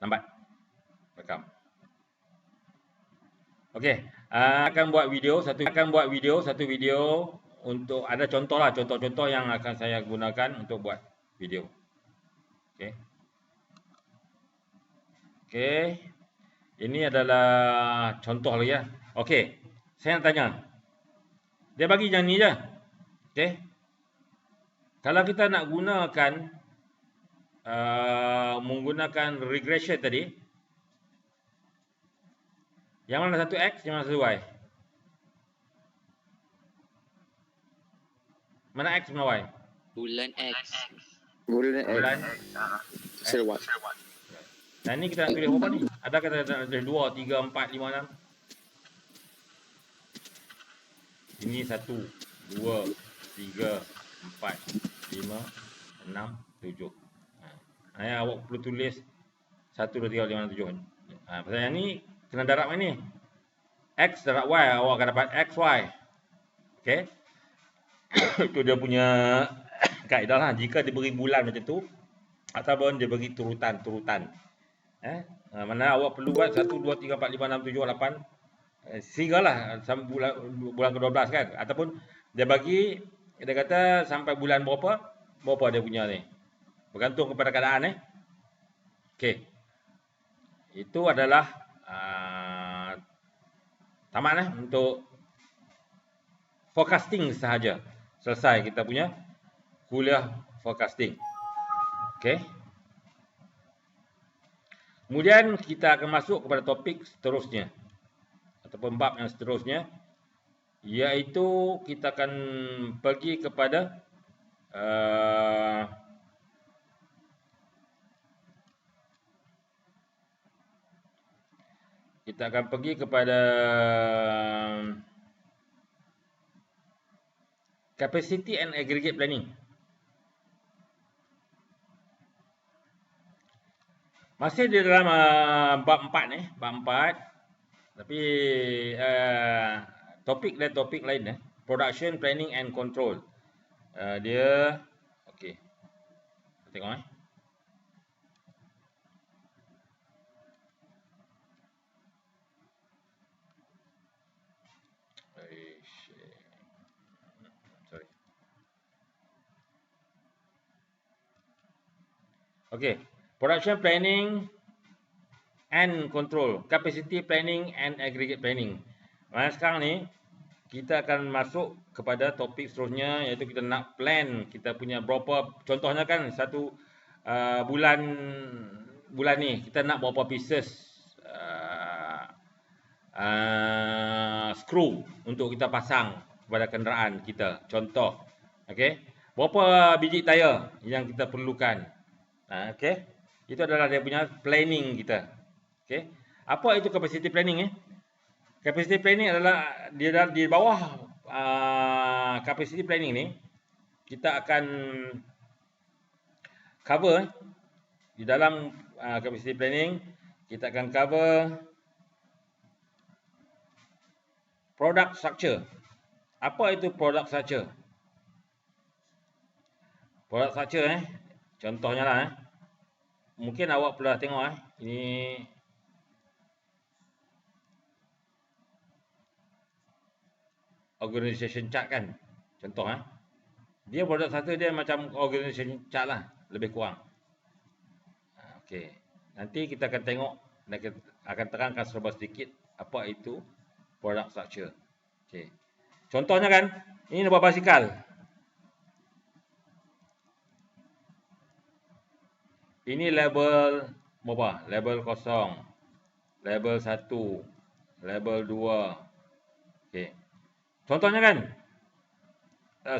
Lambat. Rekam. Okey, akan buat video satu video untuk ada contoh lah, contoh-contoh yang akan saya gunakan untuk buat video. Okey. Okey. Ini adalah contoh lagi ya. Okey. Saya nak tanya. Dia bagi yang ni je. Okey. Kalau kita nak gunakan menggunakan regression tadi, yang mana satu X, yang mana satu Y? Mana X, mana Y? Bulan X. Bulan Sel what? Dan ni kita nak tulis berapa ni? Ada kata nak tulis 2, 3, 4, 5, 6. Ini 1, 2, 3, 4, 5, 6, 7. Awak perlu tulis 1, 2, 3, 4, 5, 6, 7. Pasal yang ni kena darab mana ni? X darab Y, awak akan dapat XY. Okey. Itu dia punya kaedah lah. Jika diberi bulan macam tu, ataupun dia bagi turutan-turutan. Mana awak perlu buat 1, 2, 3, 4, 5, 6, 7, 8. Sehingga lah sampai bulan ke-12 kan. Ataupun dia bagi, dia kata sampai bulan berapa dia punya ni. Bergantung kepada keadaan Okey. Itu adalah tamat untuk forecasting sahaja. Selesai kita punya kuliah forecasting. Okey. Kemudian kita akan masuk kepada topik seterusnya ataupun bab yang seterusnya, iaitu kita akan pergi kepada capacity and aggregate planning. Masih di dalam bab 4 bab 4. Tapi topik lain production planning and control. Dia okey. Tengok Sorry. Okey. Production planning and control, capacity planning and aggregate planning. Sekarang ni kita akan masuk kepada topik seterusnya, iaitu kita nak plan kita punya berapa, contohnya kan satu bulan ni kita nak berapa pieces skru untuk kita pasang kepada kenderaan kita. Contoh, okey, berapa biji tayar yang kita perlukan. Okey, itu adalah dia punya planning kita. Okey, apa itu capacity planning Capacity planning adalah di bawah capacity planning ni kita akan cover di dalam capacity planning, kita akan cover product structure. Apa itu product structure? Product structure contohnya lah mungkin awak pernah tengok ini organisation chart kan. Contoh dia product structure dia macam organisation chart lah, lebih kurang. Okey. Nanti kita akan tengok dan kita akan terangkan serba sedikit apa itu product structure. Okey. Contohnya kan, ini buat basikal. Ini label berapa? Label 0, label 1, label 2. Okey. Contohnya kan,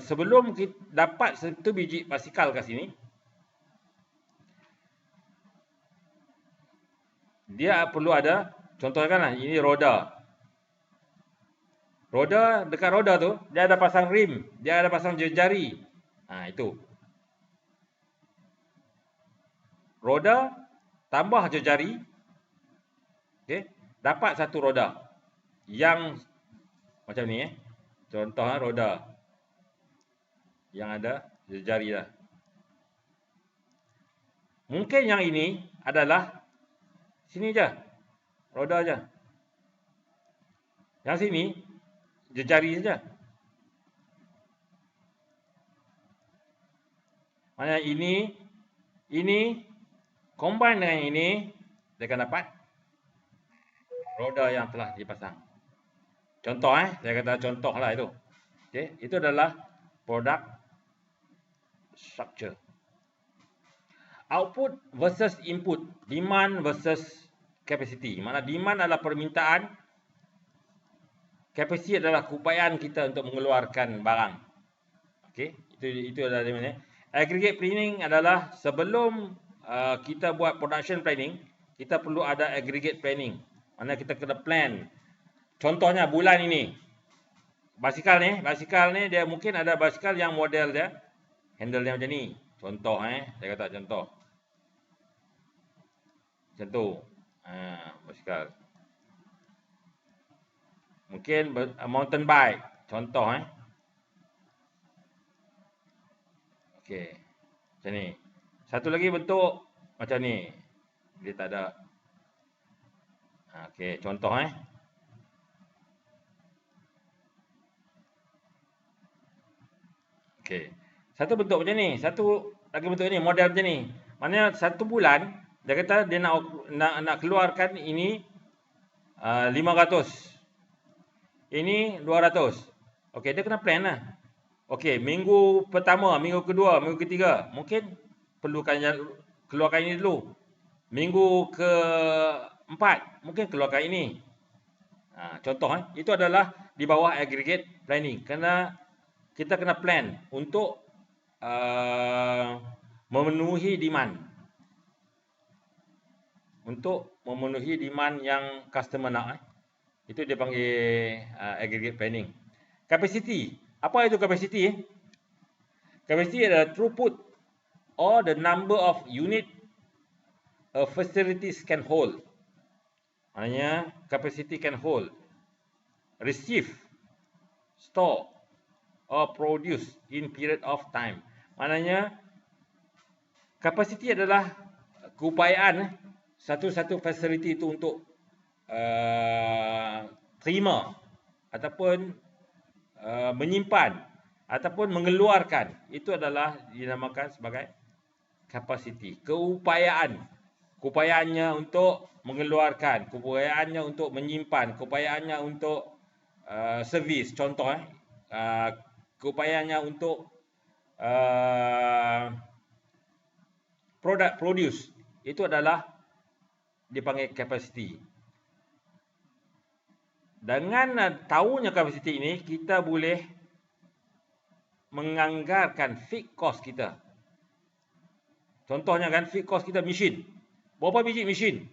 sebelum kita dapat satu biji basikal kat sini, dia perlu ada, contohnya kan ini roda. Roda, dekat roda tu, dia ada pasang rim, dia ada pasang jari. Itu. Roda tambah jari, okey, dapat satu roda yang macam ni Contoh roda yang ada jari lah. Mungkin yang ini adalah Sini je. Roda je. Yang sini, jejari saja. Maknanya ini combine dengan ini, dia akan dapat roda yang telah dipasang. Contoh saya kata contoh lah itu. Okey, itu adalah product structure. Output versus input, demand versus capacity. Mana demand adalah permintaan, capacity adalah keupayaan kita untuk mengeluarkan barang. Okey, itu adalah di mana. Aggregate planning adalah sebelum kita buat production planning, kita perlu ada aggregate planning. Mana kita kena plan. Contohnya bulan ini. Basikal ni dia mungkin ada basikal yang model dia handle dia macam ni. Contoh saya kata contoh. Macam tu. Basikal. Mungkin mountain bike. Contoh Okey. Macam ni. Satu lagi bentuk macam ni. Dia tak ada. Okey, contoh Okey. Satu bentuk macam ni, satu lagi bentuk ni, model macam ni. Maknanya satu bulan dia kata dia nak keluarkan ini 500. Ini 200. Okey, dia kena plan lah. Okey, minggu pertama, minggu kedua, minggu ketiga, mungkin perlukan keluarkan ini dulu. Minggu keempat, mungkin keluarkan ini. Contoh itu adalah di bawah aggregate planning. Kita kena plan untuk memenuhi demand. Untuk memenuhi demand yang customer nak. Itu dia panggil aggregate planning. Capacity. Apa itu capacity? Capacity adalah throughput or the number of unit a facilities can hold. Maknanya capacity can hold, receive, store or produce in period of time. Maknanya capacity adalah keupayaan satu-satu facility itu untuk terima ataupun menyimpan ataupun mengeluarkan. Itu adalah dinamakan sebagai capacity. Keupayaannya untuk mengeluarkan, keupayaannya untuk menyimpan, keupayaannya untuk servis. Contoh keupayaannya untuk produce. Itu adalah dipanggil capacity. Dengan tahunya capacity ini, kita boleh menganggarkan fixed cost kita. Contohnya kan, fixed cost kita mesin. Berapa biji mesin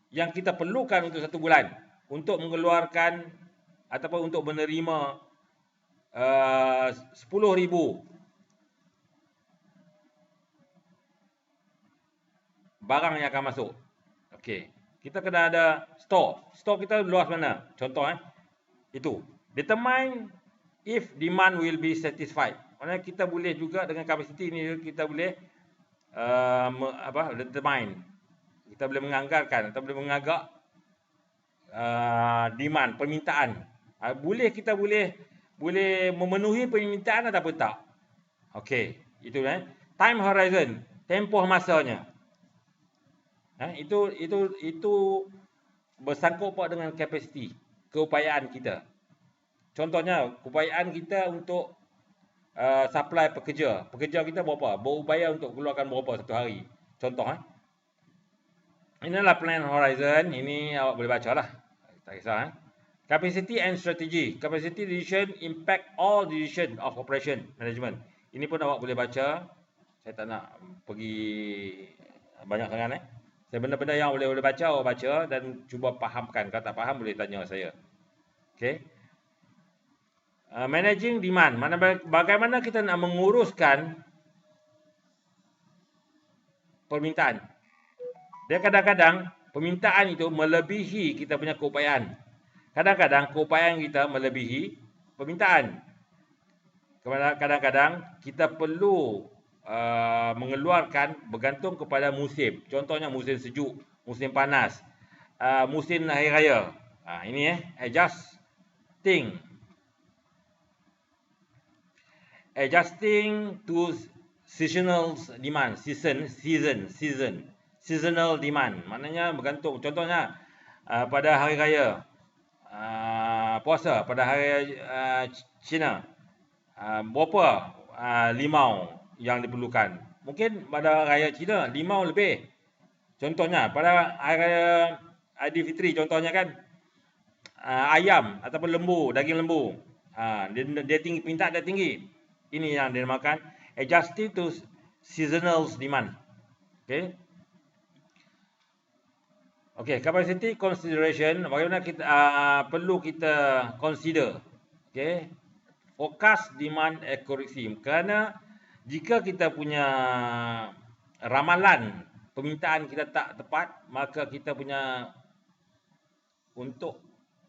yang kita perlukan untuk satu bulan untuk mengeluarkan ataupun untuk menerima 10,000 barang yang akan masuk. Okey. Kita kena ada store. Store kita luas mana? Contoh itu. Determine if demand will be satisfied. Maksudnya kita boleh juga dengan capacity ini kita boleh determine. Kita boleh menganggarkan atau boleh mengagak demand, permintaan. Kita boleh memenuhi permintaan ataupun tak. Okey, itu time horizon, tempoh masanya. Itu bersangkut paut dengan capacity, keupayaan kita. Contohnya, keupayaan kita untuk supply pekerja. Pekerja kita berapa? Berupaya untuk keluarkan berapa satu hari. Contoh inilah plan horizon. Ini awak boleh baca lah. Tak kisah Capacity and strategy. Capacity decision impact all decision of operation management. Ini pun awak boleh baca. Saya tak nak pergi banyak sangat Benda-benda yang boleh baca, awak baca dan cuba fahamkan. Kalau tak faham, boleh tanya saya. Okay. Managing demand. Bagaimana kita nak menguruskan permintaan. Dia kadang-kadang, permintaan itu melebihi kita punya keupayaan. Kadang-kadang, keupayaan kita melebihi permintaan. Kadang-kadang, kita perlu mengeluarkan bergantung kepada musim. Contohnya musim sejuk, musim panas. musim hari raya. Ini adjusting to seasonal demand, seasonal demand. Maknanya bergantung. Contohnya pada hari raya puasa, pada hari raya Cina, berapa limau yang diperlukan. Mungkin pada raya Cina limau lebih. Contohnya pada hari raya Aidilfitri contohnya kan ayam ataupun lembu, daging lembu. Dia tinggi, minta dia tinggi. Ini yang dinamakan adjusting to seasonal demand. Okey, capacity consideration, bagaimana kita perlu kita consider. Forecast demand accuracy. Kerana jika kita punya ramalan permintaan kita tak tepat, maka kita punya untuk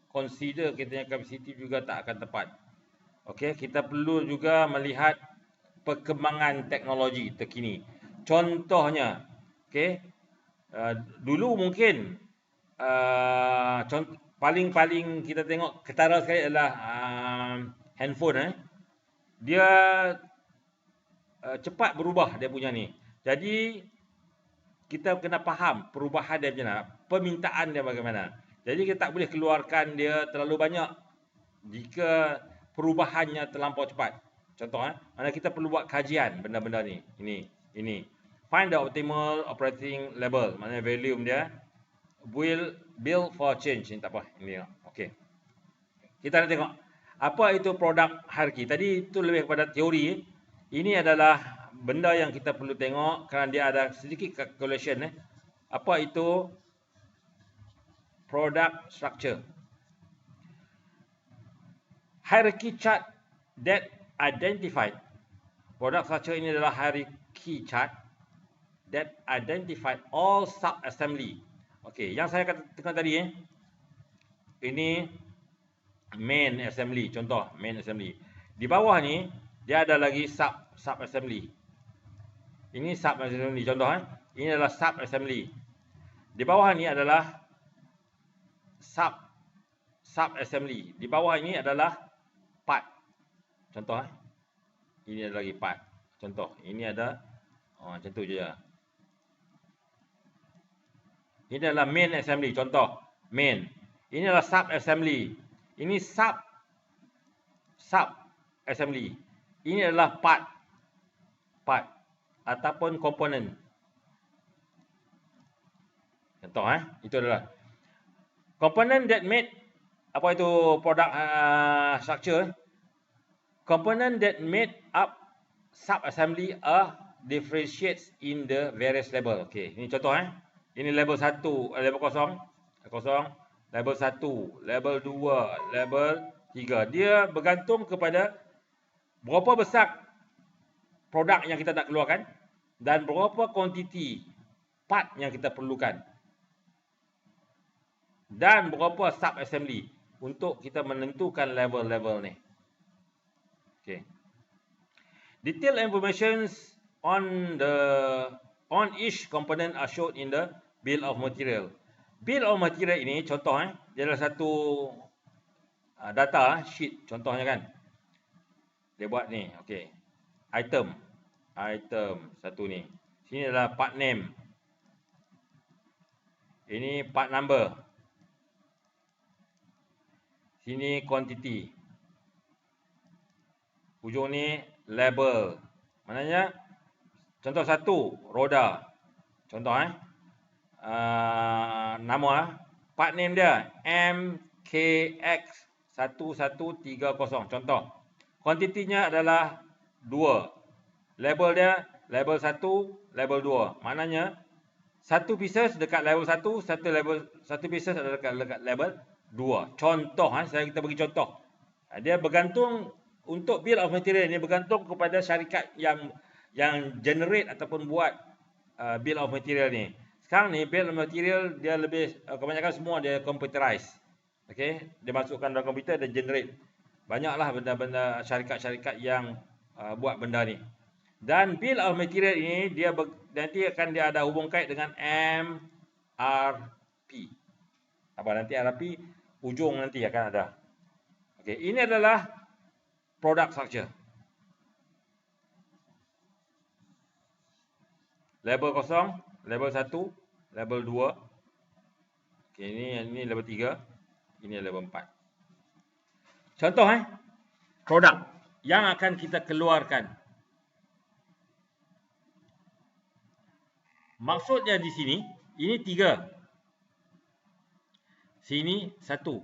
consider kita punya capacity juga tak akan tepat. Kita perlu juga melihat perkembangan teknologi terkini. Contohnya, dulu mungkin paling kita tengok ketara sekali adalah handphone. Dia cepat berubah dia punya ni. Jadi kita kena faham perubahan dia macam mana, permintaan dia bagaimana. Jadi kita tak boleh keluarkan dia terlalu banyak jika perubahannya terlampau cepat. Contoh, mana kita perlu buat kajian benda-benda ni. Ini. Find the optimal operating level. Maknanya volume dia. Will build for change. Ini tak apa. Ini. Okey. Kita nak tengok apa itu produk hierarchy. Tadi itu lebih kepada teori. Ini adalah benda yang kita perlu tengok kerana dia ada sedikit calculation. Apa itu product structure? Hierarchy chart that identified. Product structure ini adalah hierarchy chart that identified all sub-assembly. Okey, yang saya katakan tadi ini main assembly, contoh main assembly. Di bawah ni dia ada lagi sub-assembly. Ini sub-assembly contoh ini adalah sub-assembly. Di bawah ni adalah sub-assembly. Di bawah ini adalah part. Contoh ini ada lagi part. Contoh, ini ada macam tu je. Ini adalah main assembly. Contoh, main. Ini adalah sub assembly. Ini sub assembly. Ini adalah part ataupun komponen. Contoh, itu adalah component that made, apa itu product structure? Component that made up sub assembly differentiates in the various level. Okey, ini contoh Ini level 1, level 0, level 1, level 2, level 3. Dia bergantung kepada berapa besar produk yang kita nak keluarkan dan berapa kuantiti part yang kita perlukan. Dan berapa sub assembly untuk kita menentukan level-level ni. Okay. Detailed information on each component are shown in the bill of material. Bill of material ini contoh dia adalah satu data sheet contohnya kan. Dia buat ni, okey. Item satu ni. Sini adalah part name. Ini part number. Sini quantity. Hujung ni label. Maknanya contoh satu roda. Contoh nama part name dia MKX1130. Contoh. Kuantitinya adalah 2. Label dia label 1, label 2. Maknanya satu pieces dekat level 1, satu pieces adalah dekat level 2. Contoh kita bagi contoh. Dia bergantung untuk bill of material ni bergantung kepada syarikat yang generate ataupun buat bill of material ni. Sekarang ni bill of material dia lebih kebanyakan semua dia computerized. Okey, dia masukkan dalam komputer dan generate. Banyaklah benda-benda syarikat-syarikat yang buat benda ni. Dan bill of material ini dia nanti akan dia ada hubung kait dengan MRP. Apa nanti hadapi ujung nanti akan ada. Okey, ini adalah product structure. Label kosong, label 1, label 2. Okey, ini label 3, ini label 4. Contoh produk yang akan kita keluarkan. Maksudnya di sini, ini 3. Sini 1.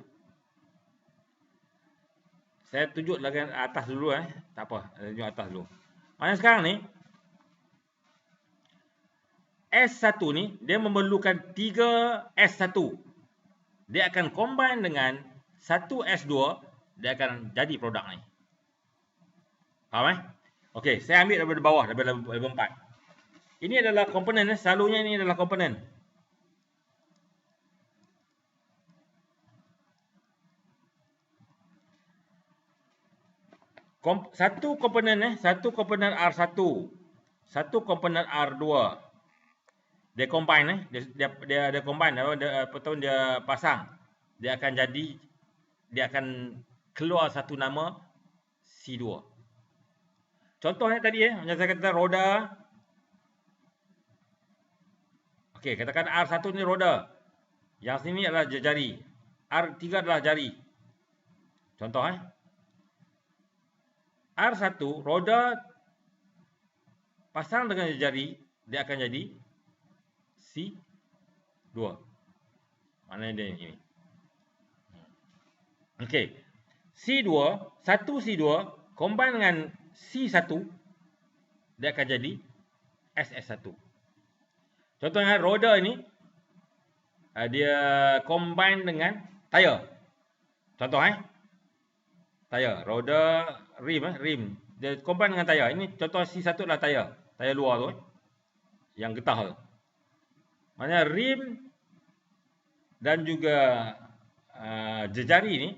Saya tunjuk lagi atas dulu Tak apa, tunjuk atas dulu. Maknanya sekarang ni S1 ni dia memerlukan 3 S1. Dia akan combine dengan 1 S2, dia akan jadi produk ni. Faham Okey, saya ambil daripada bawah, daripada level 4. Ini adalah komponen selalunya ini adalah komponen. Satu komponen R1, satu komponen R2. Dia combine dia combine dia pasang. Dia akan keluar satu nama C2. Contohnya tadi macam saya kata roda. Okey, katakan R1 ni roda. Yang sini adalah jari. R3 adalah jari. Contoh R1 roda pasang dengan jari, dia akan jadi C2. Maknanya dia ini. Okey. C2, satu C2 combine dengan C1, dia akan jadi SS1. Contohnya roda ini dia combine dengan tayar. Contoh tayar, roda, rim. Dia combine dengan tayar. Ini contoh C1 adalah tayar. Tayar luar tu yang getah tu. Maknanya rim dan juga jejari ni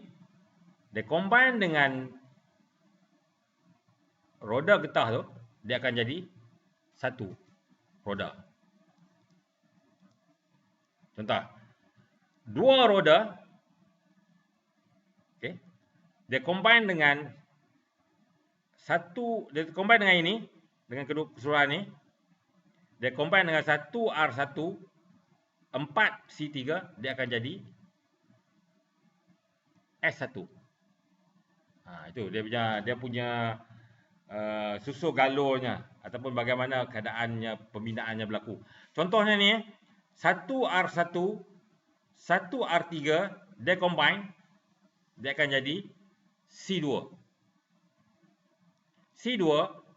dia combine dengan roda getah tu, dia akan jadi satu roda. Contoh, dua roda, okay, dia combine dengan dia combine dengan ini, dengan kedua keseluruhan ni, dia combine dengan 1 R1, 4 C3, dia akan jadi S1. Itu dia punya susul galurnya ataupun bagaimana keadaannya, pembinaannya berlaku. Contohnya ni 1 R1, 1 R3, dia combine, dia akan jadi C2. C2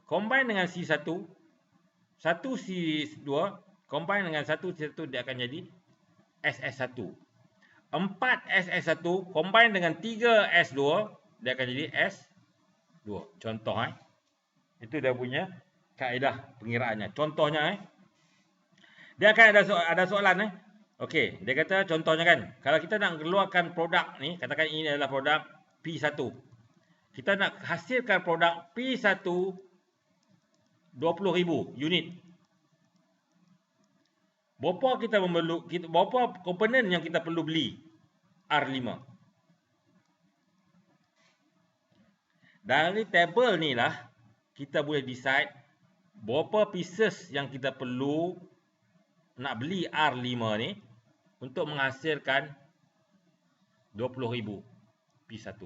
combine dengan C1, 1 C2 combine dengan 1 C1, dia akan jadi SS1. 4 SS1 combine dengan 3 S2, dia akan jadi S2. Contoh itu dia punya kaedah pengiraannya. Contohnya dia akan ada soalan Okey, dia kata contohnya kan, kalau kita nak keluarkan produk ni, katakan ini adalah produk P1. Kita nak hasilkan produk P1 20,000 unit. Berapa komponen yang kita perlu beli? R5. Dari tabel ni lah kita boleh decide berapa pieces yang kita perlu nak beli R5 ni untuk menghasilkan 20,000 P1.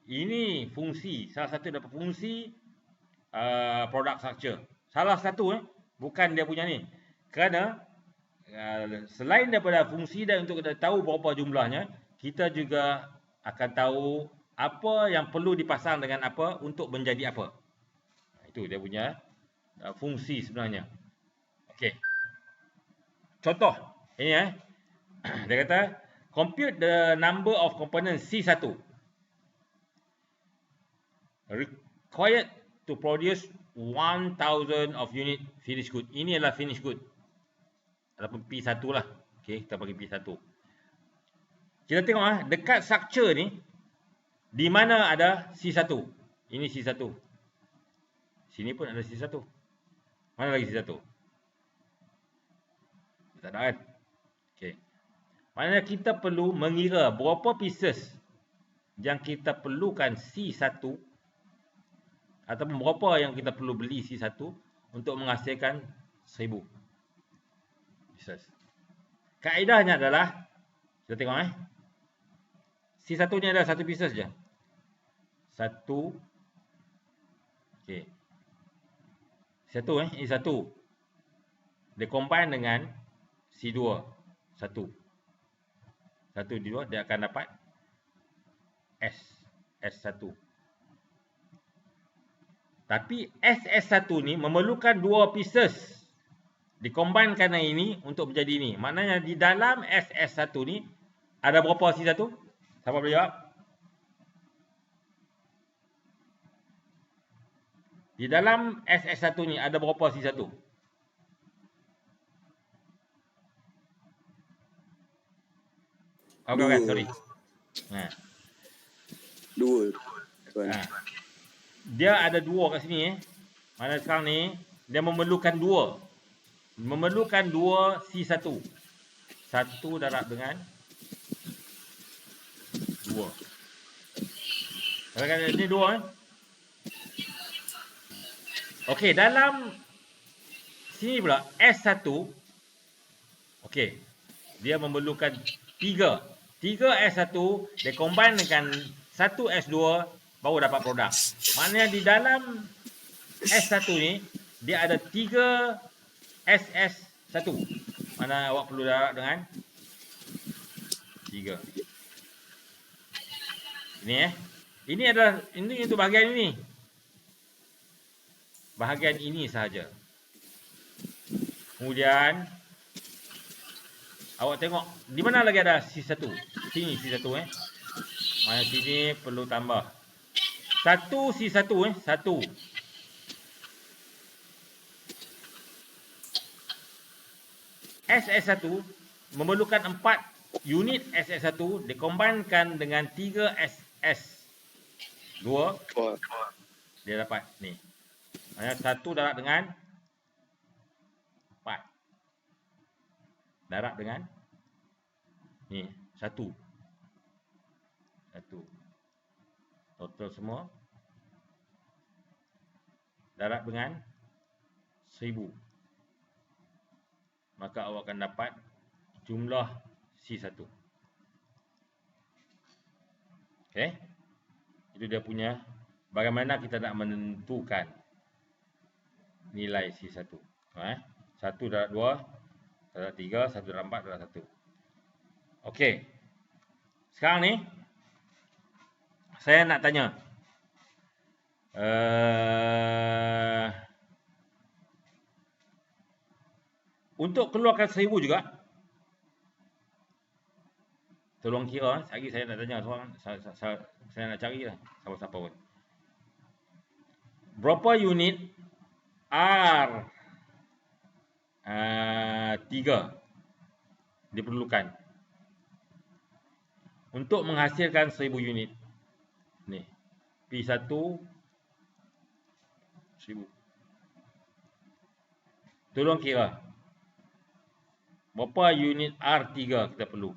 Ini fungsi, salah satu daripada fungsi product structure. Salah satu bukan dia punya ni. Kerana selain daripada fungsi dan untuk kita tahu berapa jumlahnya, kita juga akan tahu apa yang perlu dipasang dengan apa untuk menjadi apa. Itu dia punya fungsi sebenarnya. Okey. Contoh ini dia kata compute the number of components C1 required to produce 1,000 of unit finished good. Ini adalah finished good ataupun P1 lah. Okey, kita bagi P1. Kita tengok dekat structure ni di mana ada C1. Ini C1. Sini pun ada C1. Mana lagi C1? Tak ada kan? Okey, Maknanya kita perlu mengira berapa pieces yang kita perlukan C1 ataupun berapa yang kita perlu beli C1 untuk menghasilkan 1000 pieces. Kaedahnya adalah, kita tengok C1 ni adalah 1 pieces je. 1, okey. Ini 1. Dia combine dengan C2, 1. 1 di 2, dia akan dapat S1. Tapi SS1 ni memerlukan 2 pieces. Dikombinekan dengan ini untuk menjadi ini. Maknanya di dalam SS1 ni ada berapa C1? Siapa boleh jawab? Di dalam SS1 ni ada berapa C1? Okay, sorry. Dua. Dia ada 2 kat sini. Mana sekarang ni dia memerlukan 2. Memerlukan 2 C1. 1 darab dengan 2. Kalau ni 2 Okey, dalam sini pula S1. Okey. Dia memerlukan 3. 3 S1 dia combine dengan 1 S2 baru dapat produk. Maknanya di dalam S1 ni dia ada 3 SS1. Mana awak perlu darab dengan 3. Ini adalah ini untuk bahagian ini. Bahagian ini sahaja. Kemudian awak tengok di mana lagi ada C1. Sini C1 Mana sini perlu tambah 1 C1 1. SS1 memerlukan 4 unit SS1 dikombinekan dengan 3 SS2. Dia dapat ni. Maksudnya 1 darab dengan 4. Darab dengan ni 1. Total semua darab dengan 1000. Maka awak akan dapat jumlah C1. Okey. Itu dia punya bagaimana kita nak menentukan nilai C1. 1 darab 2 darab 3, 1 darab 4 darab 1. Okey. Sekarang ni saya nak tanya. Untuk keluarkan 1000 juga. Tolong kira. Sekejap lagi saya nak tanya seorang. Saya nak cari lah. Siapa-siapa pun. Berapa unit R3 diperlukan untuk menghasilkan 1000 unit. Ni. P1 1000. Tolong kira. Berapa unit R3 kita perlu?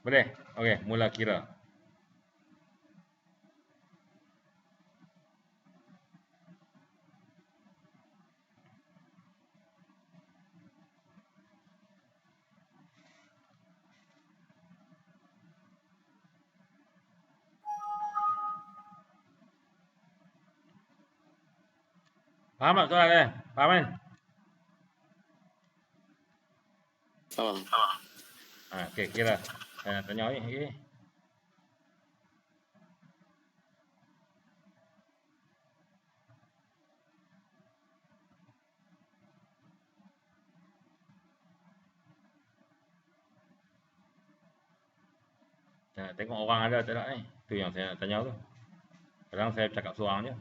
Boleh? Okey, mula kira. Faham tak soalan dia? Faham kan? Faham. Okey, kira. Saya nak tanya ni. Saya nak tengok orang ada tak ni. Tu yang saya nak tanya tu. Kadang saya cakap seorang je.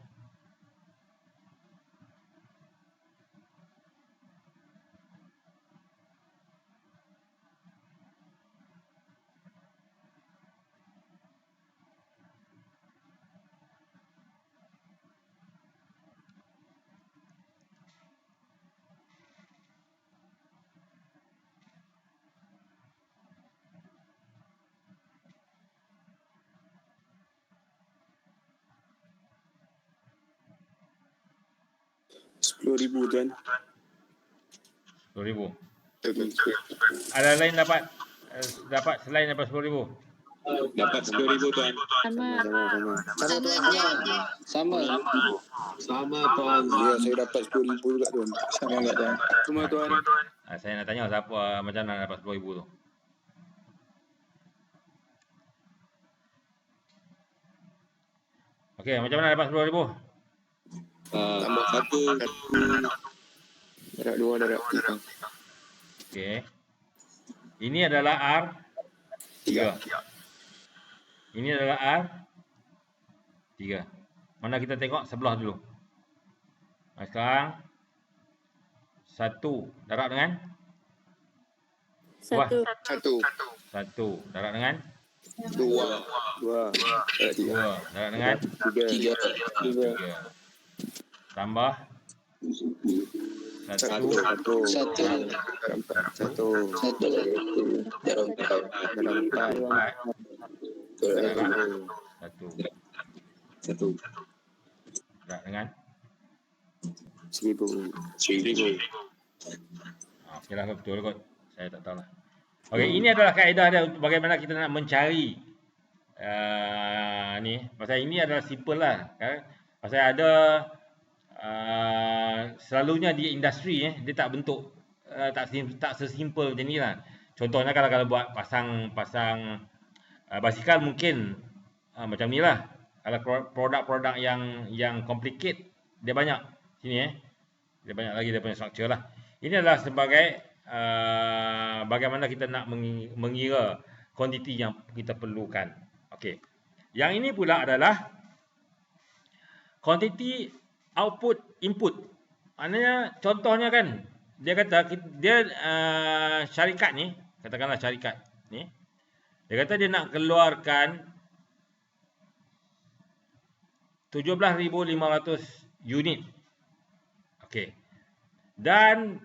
10,000 tuan. 10,000. Betul. Ada lain dapat selain daripada 10,000? Dapat 10,000 tuan. Sama Sama je. Sama tuan. Ya, saya dapat 10,000 juga tuan. Sama enggak tuan? Sama tuan. Saya nak tanya siapa macam mana dapat 10,000 tu. Okey, macam mana dapat 10,000? Tambah Satu. Darab 2, darab 3. Okey. Ini adalah R3. Ini adalah R3. Mana kita tengok sebelah dulu. Sekarang 1 darab dengan 1. 1, 1 darab dengan 2, 3, 2 darab dengan 3, 3. Tambah 1 1, 1 darab dengan 1,000. Okeylah, betul kot. Saya tak tahulah. Okey, ini adalah kaedah dia untuk bagaimana kita nak mencari ni. Pasal ini adalah simple lah. Kan? Pasal ada selalunya di industri dia tak bentuk tak sesimpel macam ni lah. Contohnya kalau buat pasang basikal mungkin macam ni lah. Kalau produk-produk yang complicate dia banyak sini dia banyak lagi dia punya structure lah. Ini adalah sebagai bagaimana kita nak mengira kuantiti yang kita perlukan. Okey. Yang ini pula adalah kuantiti output input. Maknanya contohnya kan dia kata dia syarikat ni, katakanlah syarikat ni, dia kata dia nak keluarkan 17,500 unit. Okey. Dan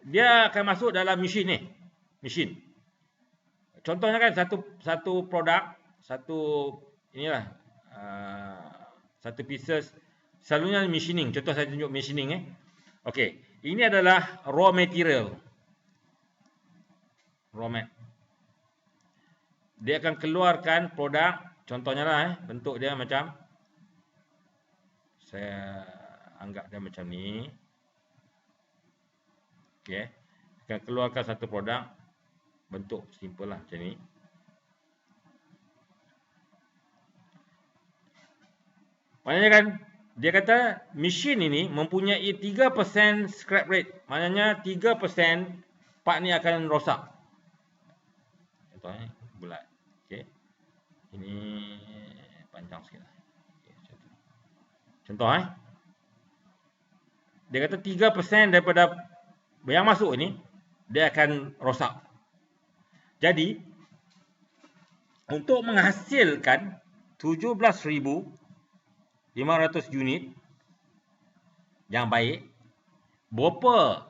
dia akan masuk dalam mesin ni. Mesin. Contohnya kan satu produk, inilah satu pieces selalunya machining. Contoh saya tunjuk machining Okey. Ini adalah raw material. Raw mat. Dia akan keluarkan produk, contohnya lah bentuk dia macam, saya anggap dia macam ni. Okey. Akan keluarkan satu produk bentuk simple lah macam ni. Maknanya kan dia kata mesin ini mempunyai 3% scrap rate. Maknanya 3% part ni akan rosak. Contohnya bulat. Okey. Ini panjang sikit lah. Okay, contoh dia kata 3% daripada yang masuk ni dia akan rosak. Jadi untuk menghasilkan 17,500 unit yang baik, berapa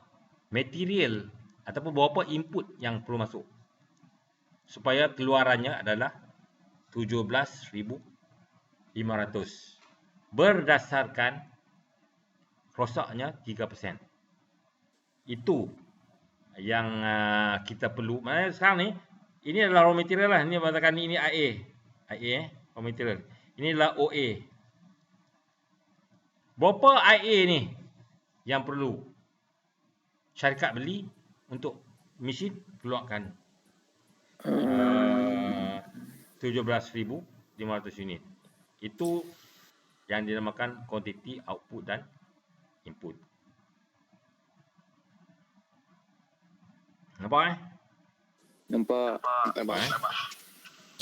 material ataupun berapa input yang perlu masuk supaya keluarannya adalah 17,500 berdasarkan rosaknya 3%. Itu yang kita perlu. Maknanya sekarang ni ini adalah raw material lah. Ini katakan ini IA raw material. Ini adalah OA. Berapa IA ni yang perlu syarikat beli untuk mesin keluarkan 17,500 unit. Itu yang dinamakan quantity output dan input. Nampak Nampak.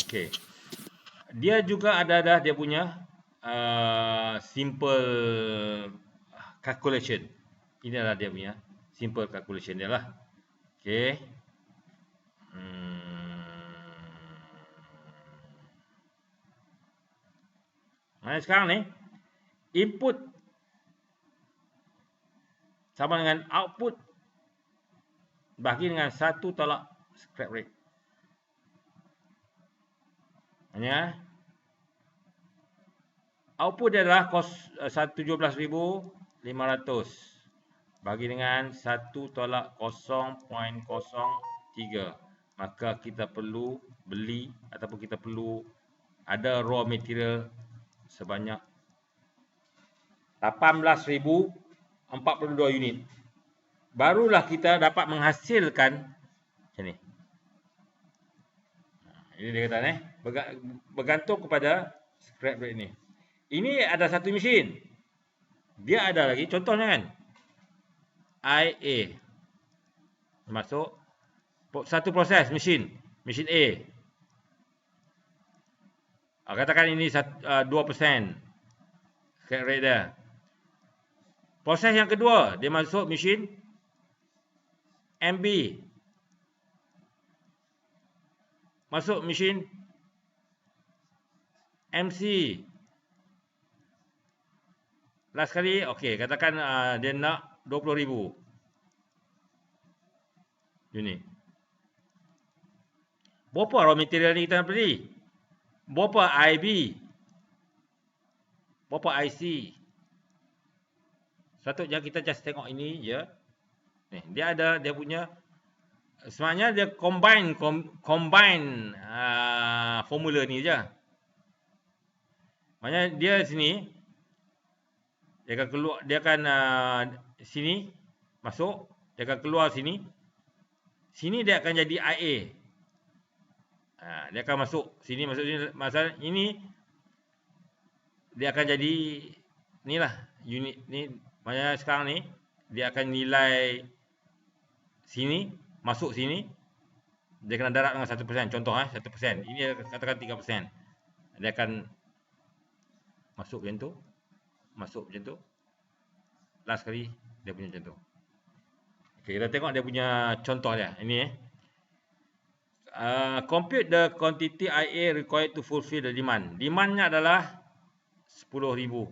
Okey. Dia juga ada dia punya simple calculation. Ini adalah dia punya simple calculation dia lah. Okey. Nah, sekarang ni input sama dengan output bagi dengan 1 tolak scrap rate. Hanya output dia adalah kos 17,500. bagi dengan 1/0.03. Maka kita perlu beli ataupun kita perlu ada raw material sebanyak 18,042 unit. Barulah kita dapat menghasilkan macam ni. Ini dia kata bergantung kepada scrap rate ni. Ini ada satu mesin. Dia ada lagi contohnya kan. IA. Masuk satu proses mesin A. Katakan ini 2% scrap rate dia. Proses yang kedua, dia masuk mesin MB. Masuk mesin MC. Last kali, okey, katakan dia nak 20,000 unit. Berapa raw material ni kita nak beli? Berapa IB? Berapa IC? Sepatutnya kita just tengok ini je. Ni, dia ada dia punya, sebenarnya dia combine formula ni je. Maknanya dia sini dia akan keluar, dia akan sini masuk, dia akan keluar sini. Sini dia akan jadi IA. Dia akan masuk sini, masalah ini dia akan jadi inilah unit ni. Maknanya sekarang ni dia akan nilai sini, masuk sini, dia kena darab dengan 1%. Contoh 1%. Ini katakan 3%. Dia akan masuk macam tu, masuk macam tu. Last kali dia punya macam tu. Okay, kita tengok dia punya contoh dia. Ini compute the quantity IA required to fulfill the demand. Demandnya adalah 10,000.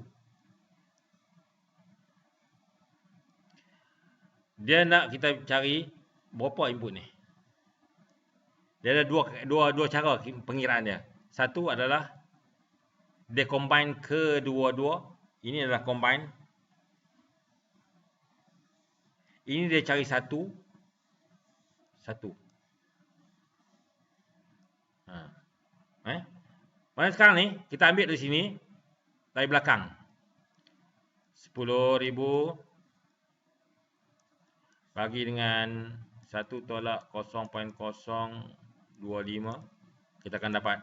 Dia nak kita cari berapa input ni. Dia ada dua cara pengiraan dia. Satu adalah dia combine kedua-dua. Ini adalah combine. Ini dia cari satu. Mana sekarang ni kita ambil dari sini, dari belakang. 10,000 bagi dengan 1/0.025, kita akan dapat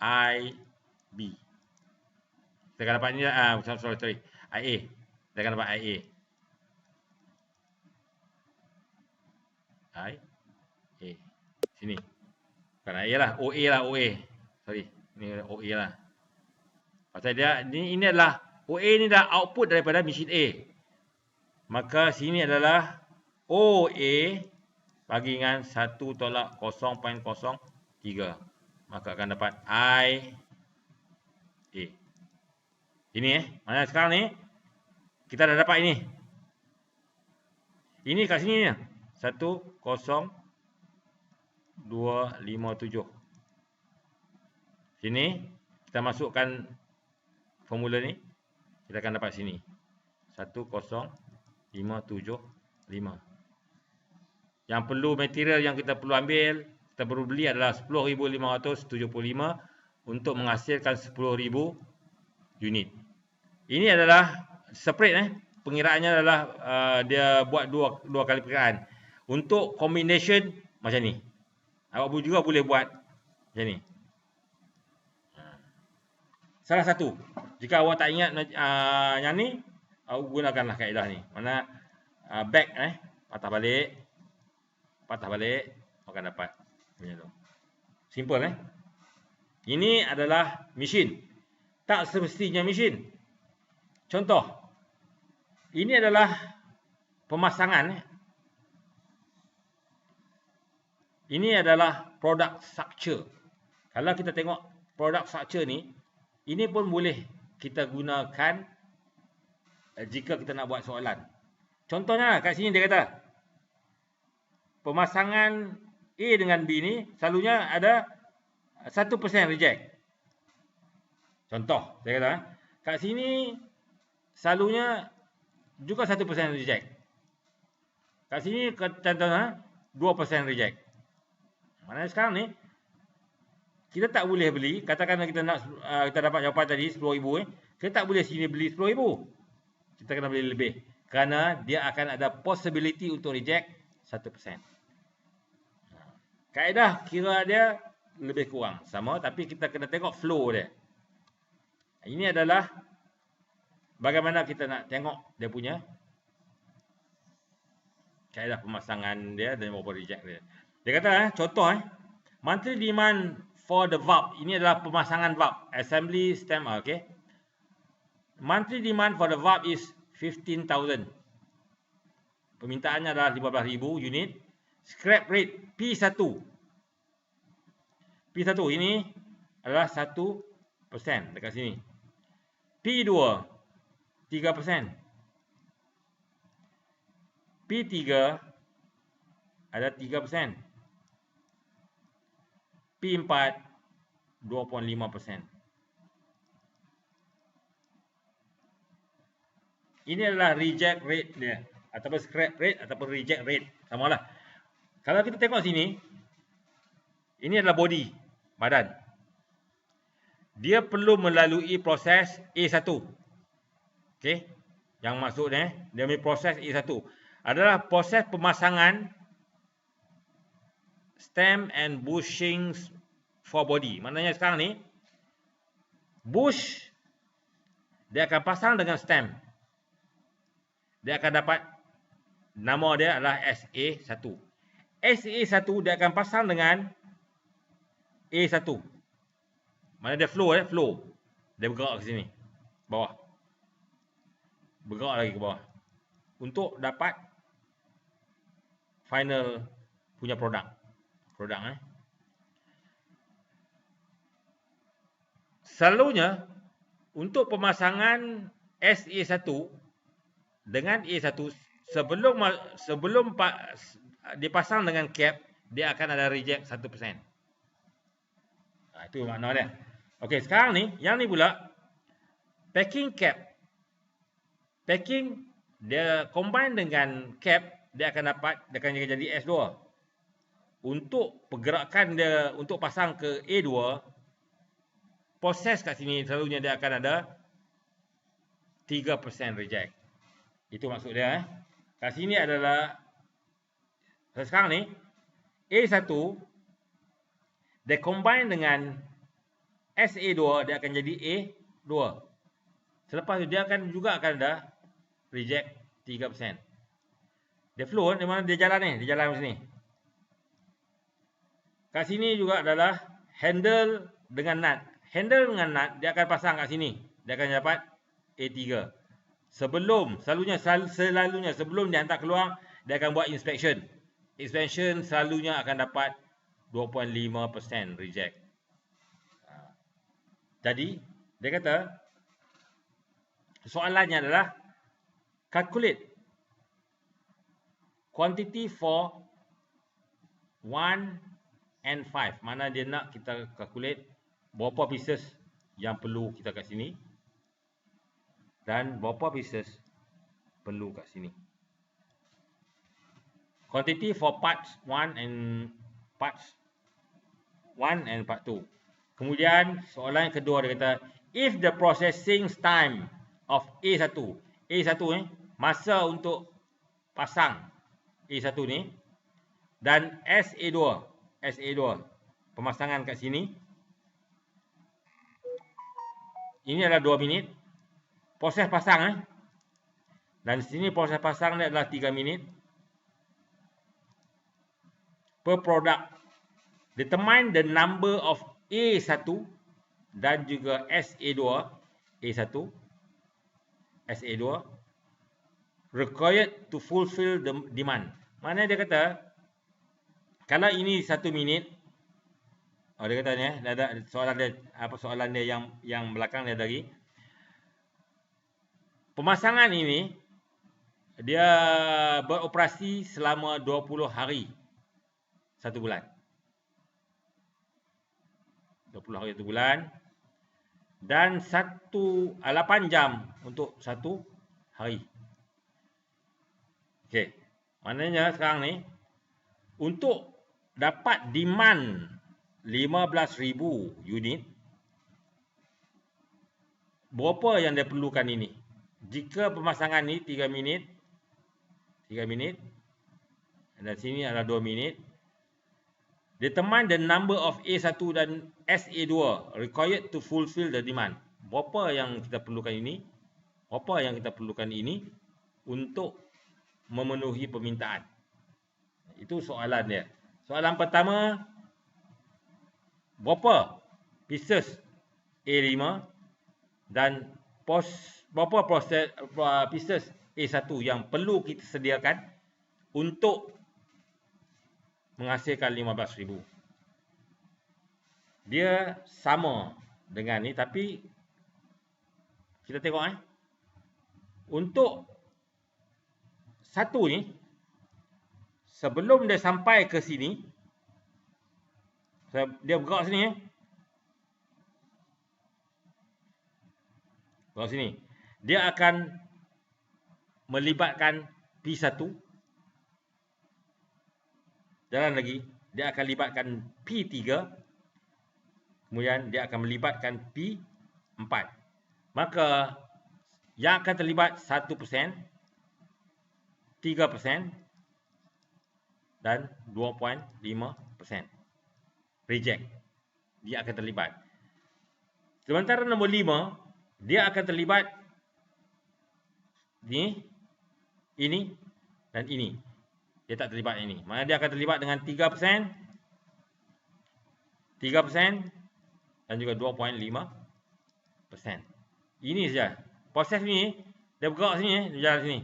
IB. Kita akan dapat ni IA. Kita akan dapat IA. Sini. Bukan IA lah, OA lah, OA. Sorry, ni OA lah. Pasal dia ini adalah OA ni dah output daripada mesin A. Maka sini adalah OA bagi dengan 1/0.03. Maka akan dapat IA. Ini mana sekarang ni kita dah dapat ini. Ini kat sini ni 10257. Sini kita masukkan formula ni, kita akan dapat sini 10575. Yang perlu material yang kita perlu ambil, kita perlu beli adalah 10,575 untuk menghasilkan 10,000 unit. Ini adalah separate pengiraannya adalah dia buat dua kali perkiraan. Untuk combination macam ni. Awak juga boleh buat macam ni. Salah satu, jika awak tak ingat yang ni, awak gunakanlah kaedah ni. Mana back patah balik, akan dapat macam tu. Simple Ini adalah mesin. Tak semestinya mesin. Contoh, ini adalah pemasangan. Ini adalah product structure. Kalau kita tengok product structure ni, ini pun boleh kita gunakan jika kita nak buat soalan. Contohnya kat sini dia kata, pemasangan A dengan B ni selalunya ada 1% reject. Contoh, saya kata, kat sini selalunya juga 1% reject. Kat sini contohnya 2% reject. Maknanya sekarang ni kita tak boleh beli, katakanlah kita nak kita dapat jawapan tadi 10,000 kita tak boleh sini beli 10,000. Kita kena beli lebih kerana dia akan ada possibility untuk reject 1%. Kaedah kira dia lebih kurang sama, tapi kita kena tengok flow dia. Ini adalah bagaimana kita nak tengok dia punya kaedah pemasangan dia dan berapa reject dia. Dia kata contoh monthly demand for the valve. Ini adalah pemasangan valve, assembly stem, okay. Monthly demand for the valve is 15,000. Permintaannya adalah 15,000 unit. Scrap rate P1. P1 ini adalah 1% dekat sini. P2 3%. P3 ada 3%. P4 2.5%. Ini adalah reject rate dia, ataupun scrap rate ataupun reject rate, samalah. Kalau kita tengok sini, ini adalah body, badan. Dia perlu melalui proses A1. Okey. Yang maksudnya dia punya proses A1 adalah proses pemasangan stem and bushings for body. Maknanya sekarang ni bush dia akan pasang dengan stem. Dia akan dapat nama dia adalah SA1. SA1 dia akan pasang dengan A1. Mana dia flow flow. Dia bergerak ke sini. Bawah. Bergerak lagi ke bawah. Untuk dapat final punya produk. Selalunya untuk pemasangan SA1 dengan A1 sebelum dipasang dengan cap, dia akan ada reject 1%. Itu makna dia. Okey, sekarang ni yang ni pula packing cap. Packing dia combine dengan cap, dia akan jadi S2. Untuk pergerakan dia untuk pasang ke A2, proses kat sini selalunya dia akan ada 3% reject. Itu maksud dia. Kat sini adalah sekarang ni A1 dia combine dengan SA2, dia akan jadi A2. Selepas tu dia akan ada reject 3%. Dia flow di mana dia jalan ni, dia jalan macam ni. Kat sini juga adalah handle dengan nut. Handle dengan nut dia akan pasang kat sini. Dia akan dapat A3. Selalunya sebelum dia hantar keluar, dia akan buat inspection. Inspection selalunya akan dapat 2.5% reject. Jadi, dia kata soalannya adalah calculate quantity for 1 and 5. Mana dia nak kita calculate berapa pieces yang perlu kita kat sini dan berapa pieces perlu kat sini. Quantity for parts 1 and part 2. Kemudian soalan yang kedua dia kata if the processing time of A1 ni masa untuk pasang A1 ni dan SA2 pemasangan kat sini ini adalah 2 minit. Proses pasang dan sini proses pasang ni adalah 3 minit. Per product, determine the number of A1 dan juga SA2 required to fulfill the demand. Mana dia kata kalau ini 1 minit, dia kata ni ada soalan dia yang belakang dia lagi. Pemasangan ini dia beroperasi selama 20 hari 1 bulan. 20 hari 1 bulan dan 8 jam untuk 1 hari. Okey. Maknanya sekarang ni, untuk dapat demand 15,000 unit, berapa yang dia perlukan ini? Jika pemasangan ni 3 minit, dan sini adalah 2 minit, determine the number of A1 dan SA2 required to fulfill the demand. Berapa yang kita perlukan ini? Berapa yang kita perlukan ini untuk memenuhi permintaan? Itu soalan dia. Soalan pertama, berapa pieces A5 dan berapa pieces A1 yang perlu kita sediakan untuk menghasilkan 15,000. Dia sama dengan ni, tapi kita tengok untuk satu ni, sebelum dia sampai ke sini, dia bergerak sini bergerak sini, dia akan melibatkan P1, jalan lagi, dia akan libatkan P3, kemudian dia akan melibatkan P4. Maka yang akan terlibat 1%, 3% dan 2.5% reject. Dia akan terlibat. Sementara nombor 5, dia akan terlibat ni, ini dan ini. Dia tak terlibat ini. Mana dia akan terlibat dengan 3%, 3% dan juga 2.5%. Ini saja. Proses ni, dia bergerak sini, dia jalan sini.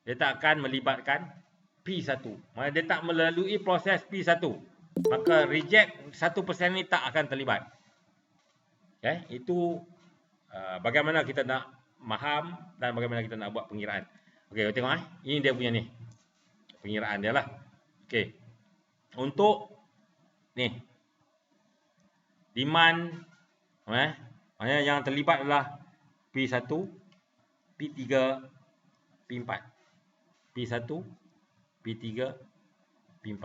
Dia tak akan melibatkan P1. Mana dia tak melalui proses P1. Maka reject 1% ni tak akan terlibat. Okay? Itu bagaimana kita nak faham dan bagaimana kita nak buat pengiraan. Okey, tengok ini dia punya ni. Pengiraan dia lah. Okey. Untuk ni demand maknanya yang terlibat adalah P1, P3, P4. P1, P3, P4.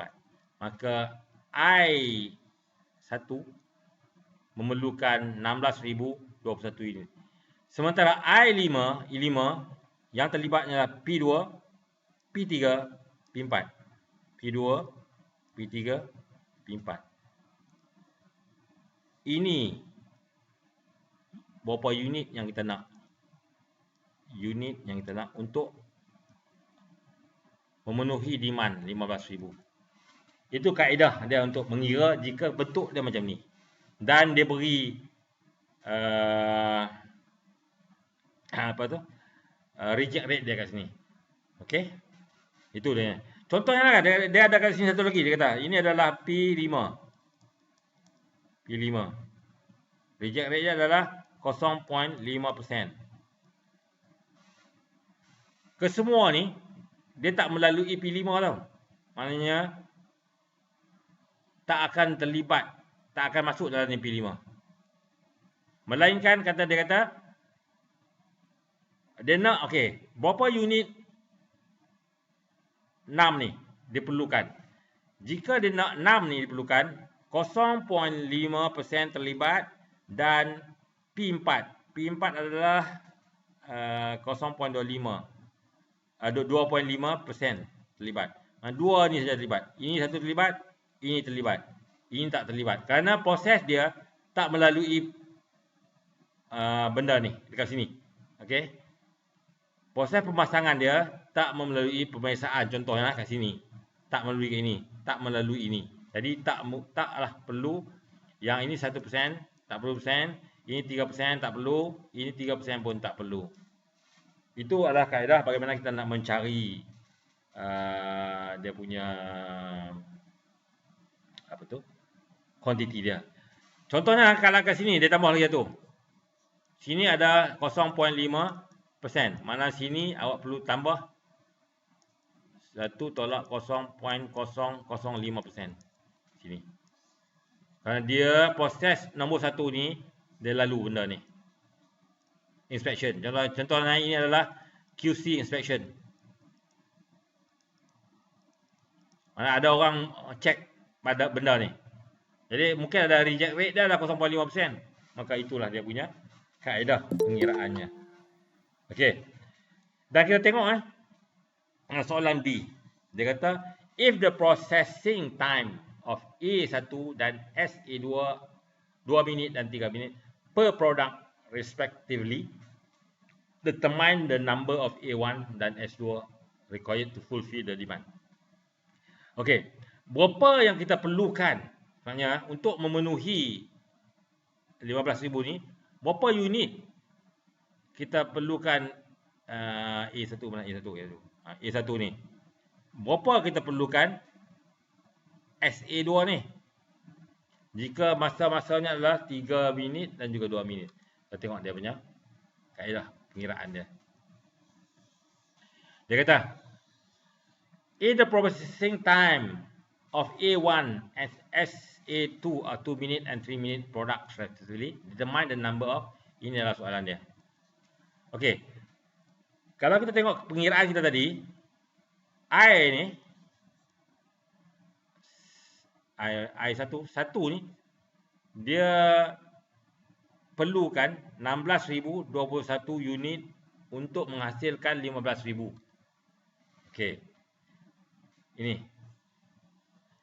Maka I1 memerlukan 16,021 unit. Sementara I5 yang terlibatnya adalah P2, P3, P4. P2, P3, P4. Ini berapa unit yang kita nak? Unit yang kita nak untuk memenuhi demand 15,000. Itu kaedah dia untuk mengira jika bentuk dia macam ni. Dan dia beri reject rate dia kat sini. Okey. Itu dia. Contohnya lah, dia ada kat sini satu lagi, dia kata ini adalah P5. P5. Reject rate dia adalah 0.5%. Kesemua ni dia tak melalui P5 tau. Maknanya tak akan terlibat, tak akan masuk dalam P5. Melainkan dia kata dia nak berapa unit 6 ni diperlukan. Jika dia nak 6 ni diperlukan, 0.5% terlibat dan P4. P4 adalah 0.25. 2.5% terlibat. Dua ni saja terlibat. Ini satu terlibat, ini terlibat. Ini tak terlibat. Kerana proses dia tak melalui benda ni dekat sini. Okey. Proses pemasangan dia tak melalui pemeriksaan, contohnya kat sini. Tak melalui ini, tak melalui ini. Jadi taklah perlu yang ini 1%, tak perlu persen, ini 3% tak perlu, ini 3% pun tak perlu. Itu adalah kaedah bagaimana kita nak mencari dia punya kuantiti dia. Contohnya kalau kat sini dia tambah lagi satu. Sini ada 0.5%. Mana sini awak perlu tambah 1/0.005%. Sini. Kerana dia proses nombor 1 ni dia lalu benda ni. Inspection. Contohnya ini adalah QC inspection. Mana ada orang check pada benda ni. Jadi mungkin ada reject rate dia dah 0.5%. Maka itulah dia punya kaedah pengiraannya. Okey. Dan kita tengok soalan B. Dia kata if the processing time of A1 dan SA2 2 minit dan 3 minit per product respectively, determine the number of A1 dan S2 required to fulfill the demand. Okey, berapa yang kita perlukan sebenarnya untuk memenuhi 15,000 ni, berapa unit kita perlukan A1 mana A1 A1 ni. Berapa kita perlukan SA2 ni? Jika masa-masanya adalah 3 minit dan juga 2 minit. Kita tengok dia punya kaedah pengiraan dia. Dia kata, if the processing time of A1 and SA2 are 2 minute and 3 minute products respectively, determine the number of, ini adalah soalan dia. Okey. Kalau kita tengok pengiraan kita tadi, I satu ni dia perlukan 16,021 unit untuk menghasilkan 15,000. Okey. Ini.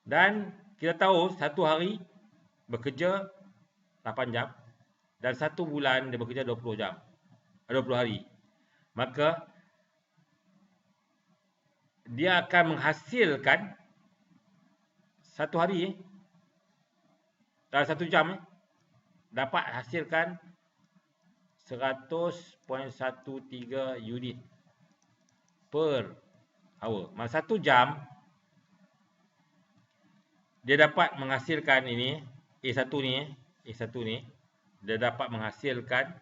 Dan kita tahu satu hari bekerja 8 jam dan satu bulan dia bekerja 20 jam. 20 hari. Maka dia akan menghasilkan satu hari dalam 1 jam dapat hasilkan 100.13 unit per hour. Maka 1 jam dia dapat menghasilkan ini A1 ni dia dapat menghasilkan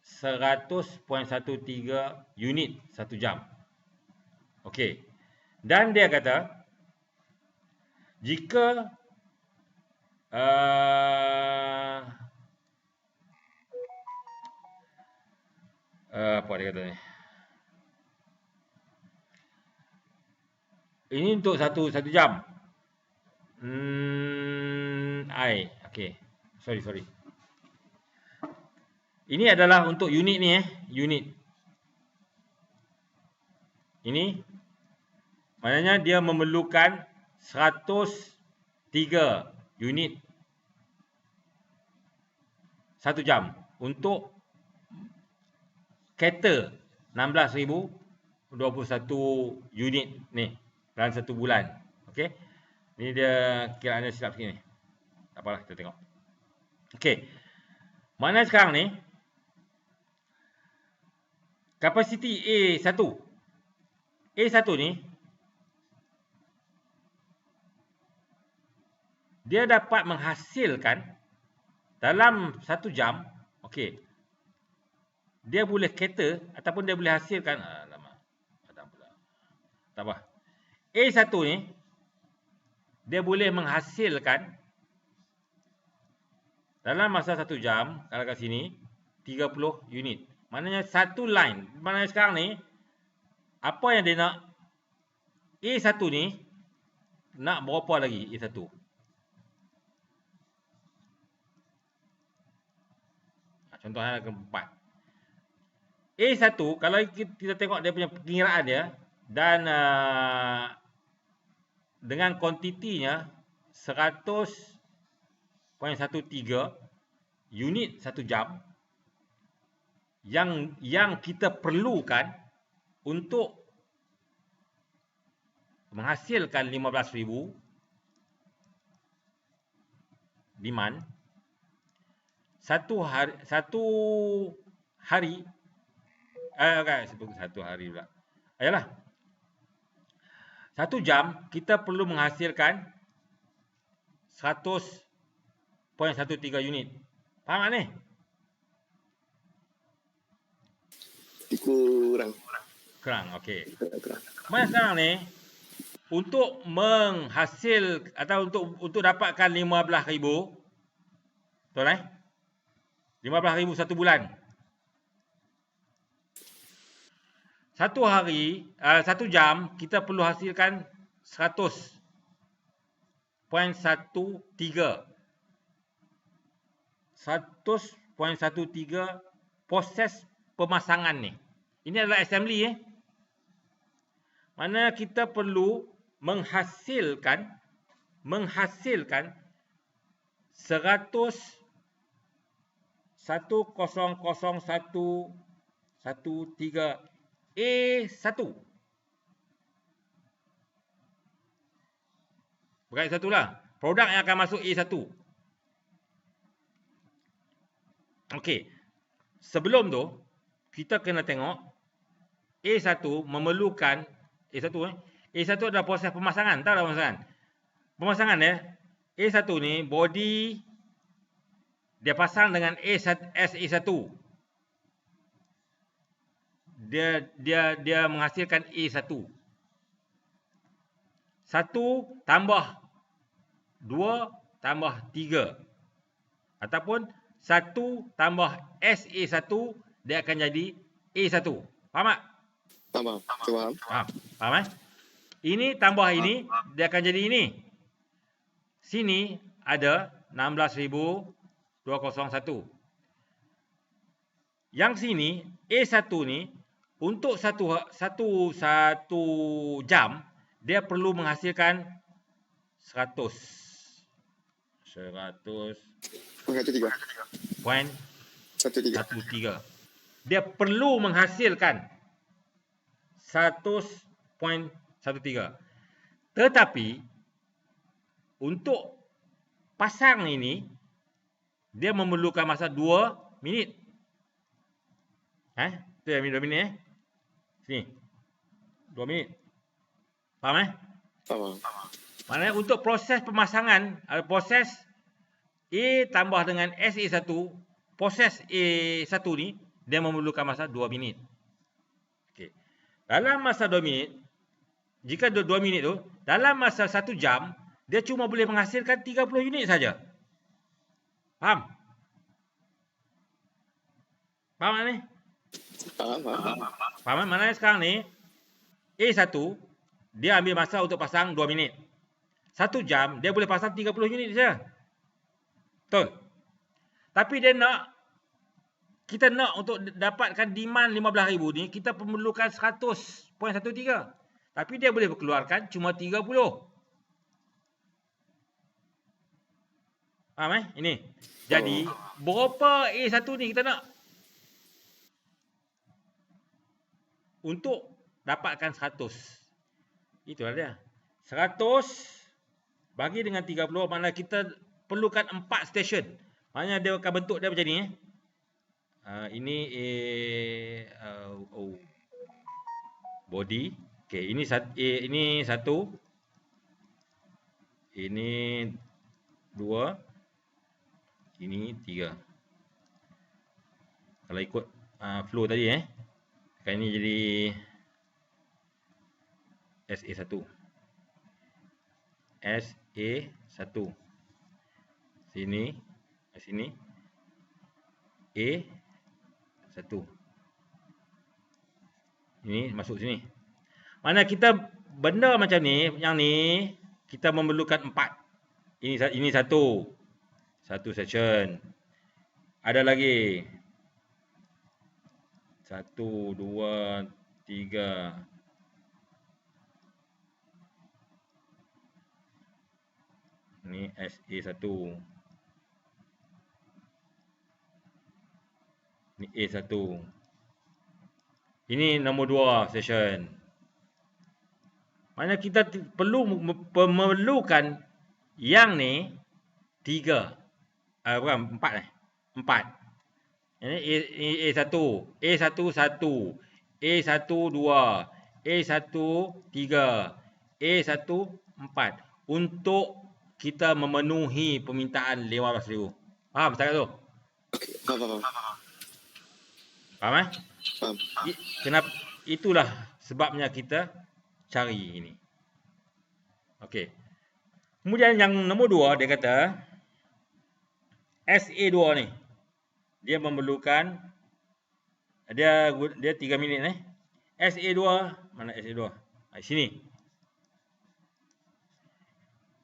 100.13 unit 1 jam. Okey. Dan dia kata jika apa dia kata ni? Ini untuk satu jam. Okey. Sorry. Ini adalah untuk unit ni unit. Ini maknanya dia memerlukan 103 unit 1 jam untuk cater 16,021 unit ni dalam 1 bulan. Okey. Ini dia kiraannya silap sikit ni. Tak apalah, kita tengok. Okey. Mana sekarang ni kapasiti A1 ni dia dapat menghasilkan dalam 1 jam, okey. Dia boleh cater ataupun dia boleh hasilkan tak apa. A1 ni dia boleh menghasilkan dalam masa 1 jam, kalau kat sini 30 unit. Maknanya satu line. Maknanya sekarang ni apa yang dia nak, A1 ni nak berapa lagi A1? Contohnya keempat. A1 kalau kita tengok dia punya pengiraan dia dan dengan kuantitinya 100.13 unit 1 jam yang kita perlukan untuk menghasilkan 15,000 demand satu hari pula. Ayalah. 1 jam kita perlu menghasilkan 100.13 unit. Faham tak ni? Kurang, okey. Mana sekarang ni untuk menghasil atau untuk dapatkan 15,000, betul 15,000 satu bulan. satu hari, 1 jam kita perlu hasilkan 100.13. 100.13 proses pemasangan ni. Ini adalah assembly Mana kita perlu menghasilkan 100.1001 A1. Bukan A1 lah. Produk yang akan masuk A1. Okey. Sebelum tu, kita kena tengok A1 memerlukan A1 adalah proses pemasangan. Tahu tak pemasangan? Pemasangan A1 ni body dia pasang dengan SA1. Dia menghasilkan A1. 1 tambah 2 tambah 3 ataupun 1 tambah SA1 dia akan jadi A1. Faham tak? Faham. Faham Ini tambah ini dia akan jadi ini. Sini ada 16,201. Yang sini A1 ni untuk satu jam dia perlu menghasilkan 100. 100.13. Dia perlu menghasilkan 100.13. Tetapi untuk pasang ini dia memerlukan masa 2 minit. Tu yang 2 minit Sini. 2 minit. Faham Faham. Maknanya untuk proses pemasangan, proses A tambah dengan SA1, proses A1 ni dia memerlukan masa 2 minit. Okey. Dalam masa 2 minit, jika 2 minit tu, dalam masa 1 jam, dia cuma boleh menghasilkan 30 unit saja. Faham? Faham ni? Faham. Faham? Maknanya sekarang ni, A1, dia ambil masa untuk pasang 2 minit. 1 jam, dia boleh pasang 30 unit saja. Betul? Tapi kita nak untuk dapatkan demand 15,000 ni, kita memerlukan 100.13. Tapi dia boleh keluarkan cuma 30. Faham Ini. Jadi, berapa A1 ni kita nak? Untuk dapatkan 100. Itulah dia. 100 bagi dengan 30, maknanya kita perlukan 4 stesen. Maknanya dia akan bentuk dia macam ni. Ini body. Okey, ini satu. Ini 2. Ini 3. Kalau ikut flow tadi sekarang ini jadi SA1. SA1. Sini A1. Ini masuk sini. Mana kita benda macam ni, yang ni kita memerlukan 4. Ini satu section. Ada lagi 1, 2, 3. Ini SA1. Ini A1. Ini nombor 2 session. Maknanya kita memerlukan yang ni 3. Bukan 4 Ini A1, A1 1, A1 2, A1 3, A1 4 untuk kita memenuhi permintaan 15,000. Faham setakat tu? Faham. Faham Faham. Kenapa? Itulah sebabnya kita cari ini. Okey. Kemudian yang nombor 2 dia kata SA2 ni dia memerlukan dia 3 minit SA2, mana SA2? Sini.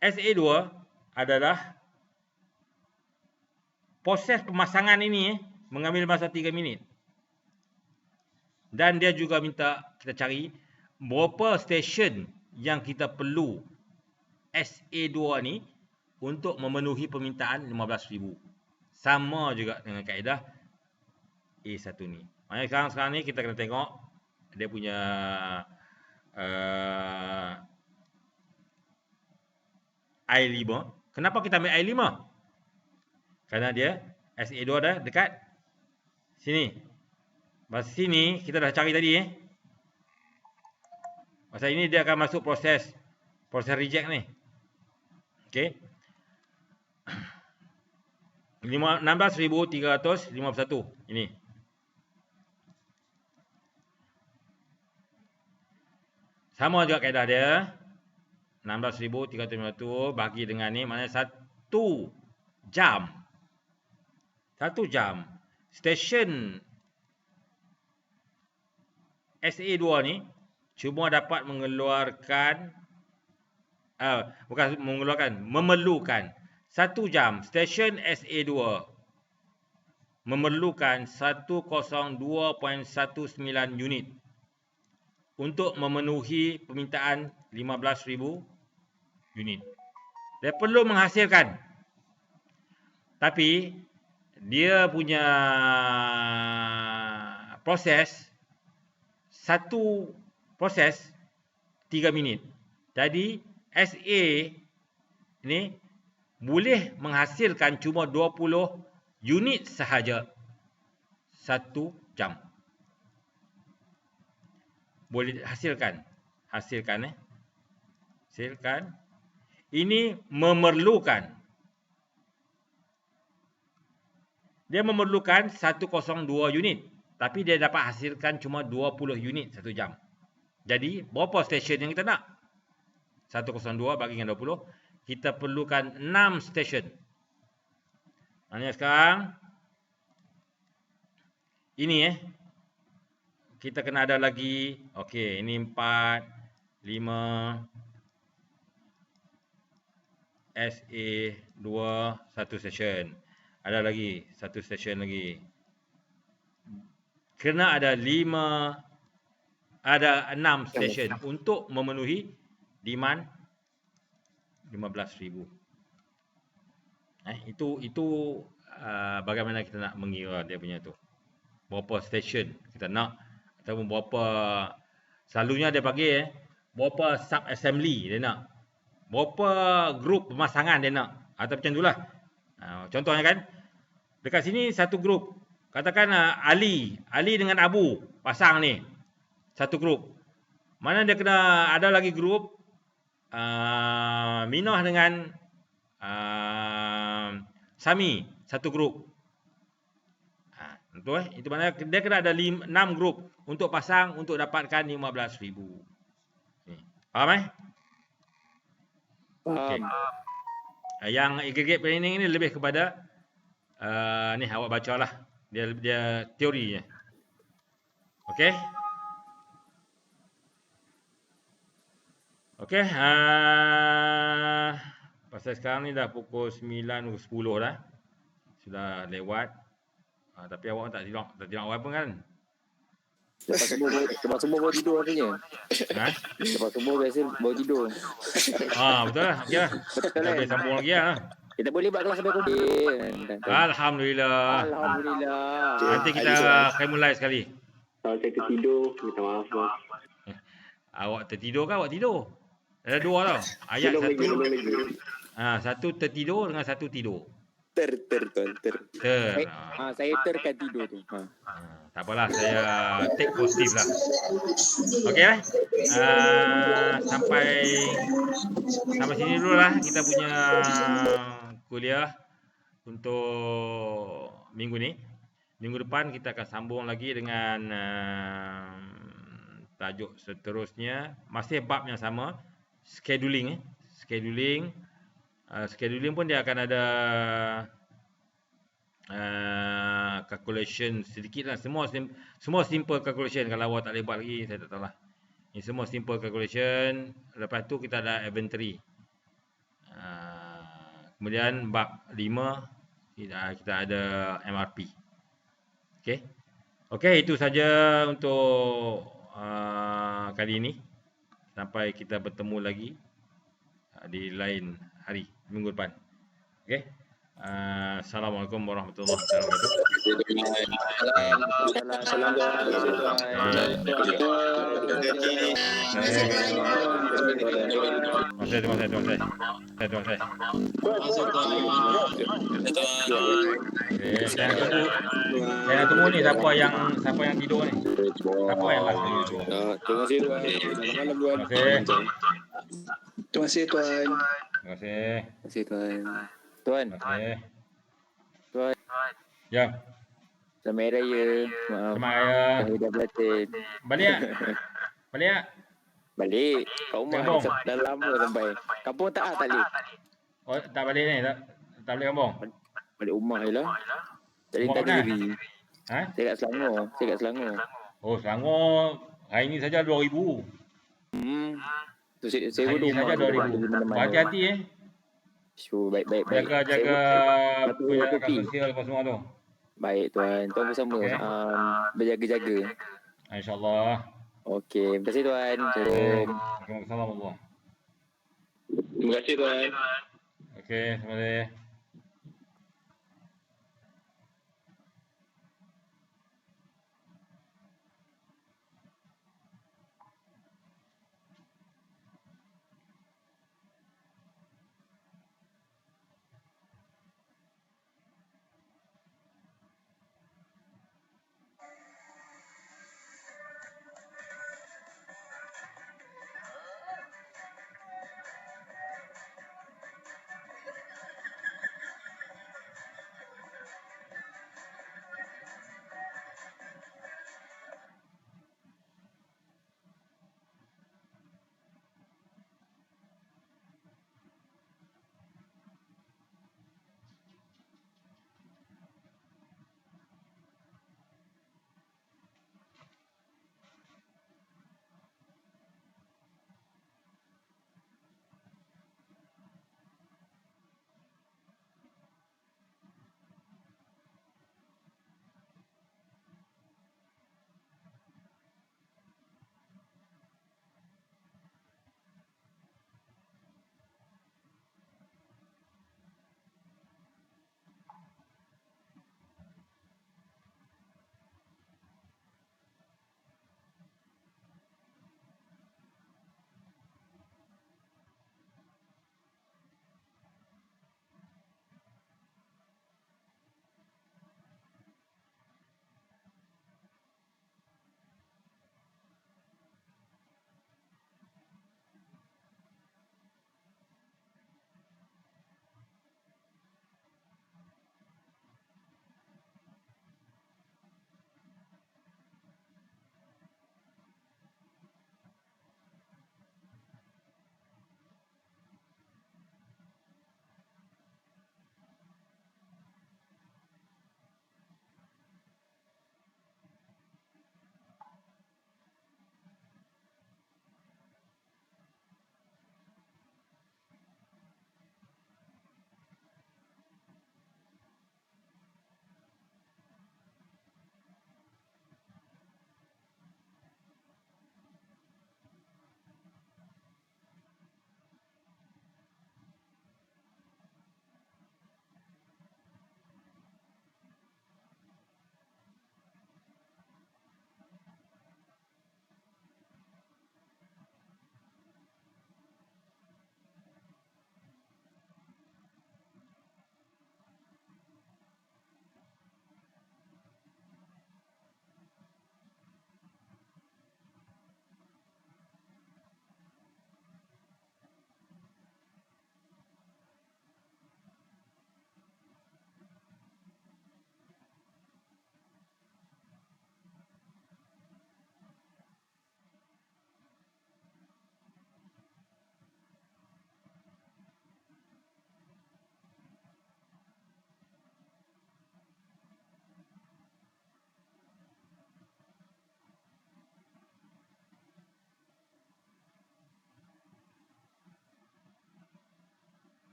SA2 adalah proses pemasangan ini mengambil masa 3 minit. Dan dia juga minta kita cari berapa stesen yang kita perlu SA2 ni untuk memenuhi permintaan 15,000. Sama juga dengan kaedah A1 ni. Maknanya sekarang ni kita kena tengok dia punya I5. Kenapa kita ambil I5? Kerana dia SA2 dah dekat sini. Masa sini kita dah cari tadi Masa ini dia akan masuk proses reject ni. Okey. 16,351 ini. Sama juga kaedah dia. 16,351 bagi dengan ni maknanya 1 jam. 1 jam. Stesen SA2 ni cuma dapat mengeluarkan memerlukan 1 jam. Stesen SA2 memerlukan 102.19 unit untuk memenuhi permintaan 15,000 unit. Dia perlu menghasilkan. Tapi dia punya proses satu proses 3 minit. Jadi SA ni boleh menghasilkan cuma 20 unit sahaja 1 jam. Boleh hasilkan. Hasilkan. Ini memerlukan. Dia memerlukan 102 unit. Tapi dia dapat hasilkan cuma 20 unit 1 jam. Jadi, berapa stesen yang kita nak? 102 bagi dengan 20. Kita perlukan 6 stesen. Maknanya sekarang, ini kita kena ada lagi. Okey, ini 4, 5, SA2, 1 stesen. Ada lagi, 1 stesen lagi. Kena ada 6 stesen untuk memenuhi demand 15,000. Itu bagaimana kita nak mengira dia punya tu. Berapa stesen kita nak ataupun berapa, selalunya dia bagi berapa sub assembly dia nak. Berapa grup pemasangan dia nak. Atau macam itulah. Contohnya kan dekat sini satu grup. Katakan Ali dengan Abu pasang ni. Satu grup. Mana dia kena ada lagi grup Minah dengan Sami, satu grup. Itu mana dia kena ada 6 grup untuk pasang untuk dapatkan 15,000. Faham Faham. Yang aggregate planning ni lebih kepada ni awak bacalah. Dia teorinya. Okey. Okey, pasal sekarang ni dah pukul 9.10 dah. Sudah lewat. Tapi awak tak tidur awal pun kan? Lepas semua baru tidur katanya. Lepas semua biasa baru tidur. Betul lah. Okey lah. Kita boleh sambung lagi lah. Kita boleh buat kelas sampai pukul. Alhamdulillah. Nanti kita akan mulai sekali. Kalau saya tertidur, minta maaf bang. Awak tertidur ke awak tidur? Ada dua tau. Ayat Belum lagi. satu tertidur dengan satu tidur. Ter. Saya terkan tidur tu. Tak apalah, saya take positif lah. Okey lah. Sampai sini dulu lah kita punya kuliah untuk minggu ni. Minggu depan kita akan sambung lagi dengan tajuk seterusnya. Masih bab yang sama. Scheduling. Scheduling pun dia akan ada calculation sedikit lah. Semua simple calculation. Kalau awak tak boleh buat lagi, saya tak tahu lah. Ini semua simple calculation. Lepas tu kita ada inventory. Kemudian bab 5 kita ada MRP. Okey, itu saja untuk kali ini. Sampai kita bertemu lagi di lain hari minggu depan. Okey. Assalamualaikum warahmatullahi wabarakatuh. Terima kasih. Okey, saya nak tunggu ni siapa yang tidur ni. Siapa yang last ni? Terima kasih tuan. Selamat malam tuan. Terima kasih. Terima kasih tuan. Terima kasih. Terima kasih tuan. Tuan. Terima kasih. Tuan. Ya. Selamat Hari Raya. Maaf. Selamat Raya. Saya dah batin. Balik tak? Balik tak? Balik. Kat rumah Kampung. dah lama sampai. Kampung tak balik. Oh, tak balik ni? Tak balik kampung? Balik rumah je lah. Jadi Rumah tak mana? diri. Ha? Saya kat Selangor. Oh, Selangor. Hari ni saja 2,000. Tu saya Hari ni rumah. saja 2,000. Berhati-hati Sure, baik. Jaga Satu penjaga kopi. sosial apa semua tu. Baik tuan. Tuan bersama. Okey. Berjaga-jaga. InsyaAllah. Okey. Terima kasih tuan. Assalamualaikum. Assalamualaikum. Terima kasih tuan. Okey, terima kasih.